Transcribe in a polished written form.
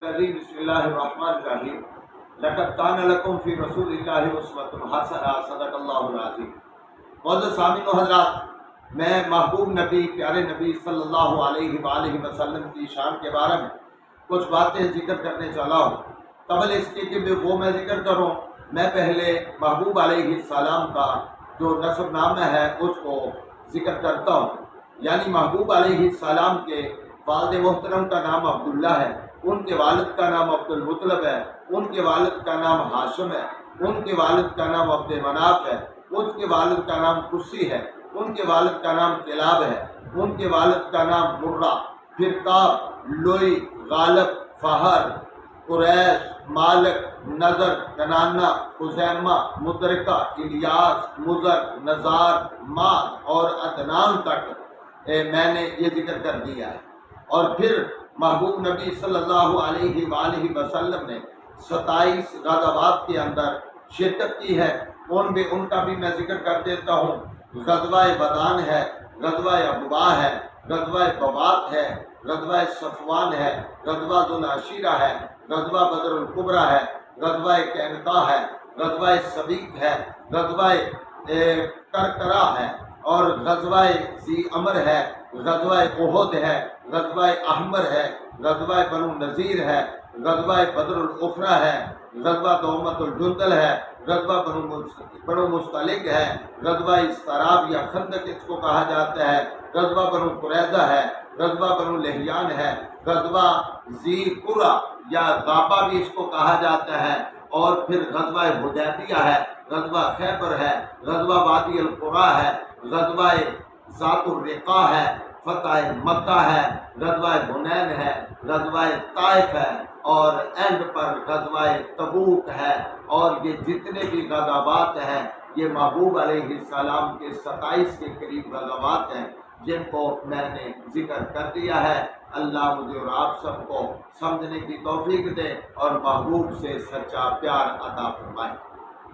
बिस्मिल्लाहिर्रहमानिर्रहीम। लक़द कान लकुम फ़ी रसूलिल्लाहि उस्वतुन हसना। सदक़ल्लाहुल अज़ीम। मौजूद सामीन व हज़रात, मैं महबूब नबी प्यारे नबी सल्लल्लाहु अलैहि वसल्लम की शान के बारे में कुछ बातें जिक्र करने चला हूँ। कबल इसके कि वो मैं जिक्र करूँ, मैं पहले महबूब अलैहिस्सलाम का जो नसबनामा है उसको जिक्र करता हूँ। यानी महबूब अलैहिस्सलाम के वालिद मोहतरम का नाम अब्दुल्ला है, उनके वालिद का नाम अब्दुल मुत्तलिब है, उनके वालिद का नाम हाशिम है, उनके वालिद का नाम अब्द मनाफ है, उनके वालिद का नाम कुस्सी है, उनके वालिद का नाम किलाब है, उनके वालिद का नाम मुर्रा, फिर काब, लोई, गालिब, फहर, कुरैश, मालिक, नजर, कनाना, खुजैमा, मुदरिका, इलियास, मुजर, नजार, माद और अदनान तक मैंने ये जिक्र कर दिया है। और फिर महबूब नबी सल्लल्लाहु अलैहि वसल्लम ने 27 गज़वात के अंदर शिरकत की है, उनका भी मैं जिक्र कर देता हूँ। गज़वा बदान है, गज़वा अबवा है, गज़वा बवात है, गज़वा सफ़वान है, गज़वा दुल अशीरा है, गज़वा बदरुल कुबरा है, गज़वा कैनका है, गज़वा सबीक है, गज़वा करकरा है, और गज़वा ज़ी अमर है, गज़वा उहद है, गज़वा अहमर है, गज़वा बनु नज़ीर है, गज़वा बदरुल उखरा है, गज़वा दौमतुल जुंदल है, गज़वा बनु मुस्तलिक है, गज़वा इस्तराब या खंदक इसको कहा जाता है, गज़वा बनु कुरैज़ा है, गज़वा बनु लहियान है, गज़वा ज़ी कुरा या गाबा भी इसको कहा जाता है, और फिर गज़वा हुदैबिया है, गज़वा खैबर है, गज़वा वादी अल कुरा है, गज़वा ज़ातुर रिक़ा है, फतह मक्का है, गज़वा हुनैन है, गज़वा ताइफ है, और एंड पर गज़वा तबूक है। और ये जितने भी गज़वात हैं ये महबूब अलैहिस्सलाम के 27 के करीब गज़वात हैं जिनको मैंने जिक्र कर दिया है। अल्लाह मुझे और आप सबको समझने की तौफीक दे और महबूब से सच्चा प्यार अता फरमाए।